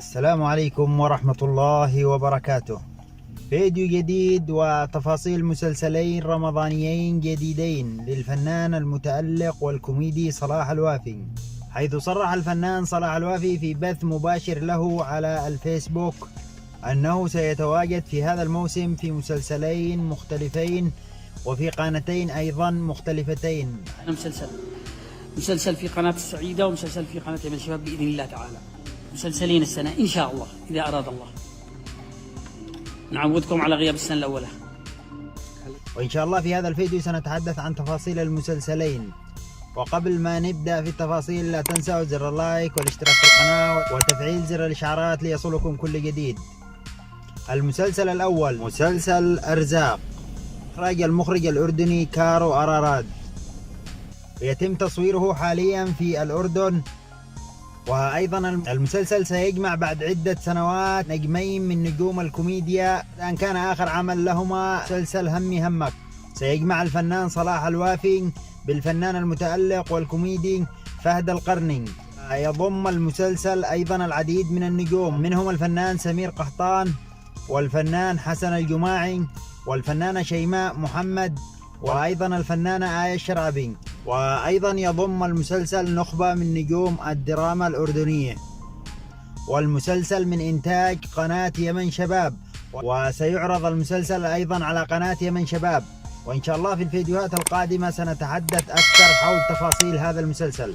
السلام عليكم ورحمة الله وبركاته. فيديو جديد وتفاصيل مسلسلين رمضانيين جديدين للفنان المتألق والكوميدي صلاح الوافي، حيث صرح الفنان صلاح الوافي في بث مباشر له على الفيسبوك أنه سيتواجد في هذا الموسم في مسلسلين مختلفين وفي قناتين أيضا مختلفتين. مسلسل في قناة السعيدة ومسلسل في قناة يمن شباب بإذن الله تعالى. مسلسلين السنة إن شاء الله إذا أراد الله. نعودكم على غياب السنة الأولى. وإن شاء الله في هذا الفيديو سنتحدث عن تفاصيل المسلسلين. وقبل ما نبدأ في التفاصيل لا تنسوا زر اللايك والاشتراك في القناة وتفعيل زر الإشعارات ليصلكم كل جديد. المسلسل الأول مسلسل أرزاق، إخراج المخرج الأردني كارو أراراد، يتم تصويره حاليا في الأردن. وأيضا المسلسل سيجمع بعد عدة سنوات نجمين من نجوم الكوميديا، الآن كان آخر عمل لهما مسلسل همي همك. سيجمع الفنان صلاح الوافي بالفنان المتألق والكوميدي فهد القرني. يضم المسلسل أيضا العديد من النجوم، منهم الفنان سمير قحطان والفنان حسن الجماعي والفنانة شيماء محمد وأيضا الفنانة آية الشرعبي. وأيضا يضم المسلسل نخبة من نجوم الدراما الأردنية. والمسلسل من إنتاج قناة يمن شباب، وسيعرض المسلسل أيضا على قناة يمن شباب. وإن شاء الله في الفيديوهات القادمة سنتحدث أكثر حول تفاصيل هذا المسلسل.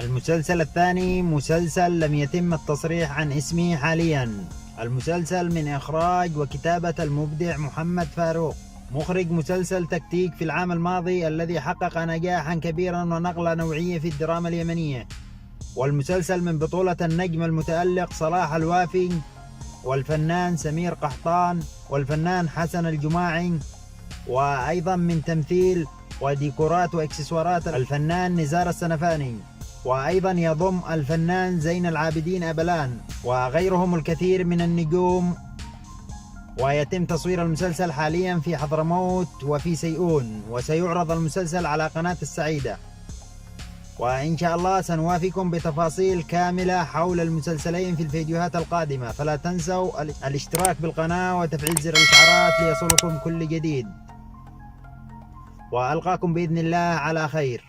المسلسل الثاني مسلسل لم يتم التصريح عن اسمه حاليا. المسلسل من إخراج وكتابة المبدع محمد فاروق، مخرج مسلسل تكتيك في العام الماضي الذي حقق نجاحا كبيرا ونقلة نوعية في الدراما اليمنية. والمسلسل من بطولة النجم المتألق صلاح الوافي والفنان سمير قحطان والفنان حسن الجماعي، وأيضا من تمثيل وديكورات وإكسسوارات الفنان نزار السنفاني. وأيضا يضم الفنان زين العابدين أبلان وغيرهم الكثير من النجوم. ويتم تصوير المسلسل حاليا في حضرموت وفي سيئون، وسيعرض المسلسل على قناة السعيدة. وإن شاء الله سنوافيكم بتفاصيل كاملة حول المسلسلين في الفيديوهات القادمة، فلا تنسوا الاشتراك بالقناة وتفعيل زر الإشعارات ليصلكم كل جديد. وألقاكم بإذن الله على خير.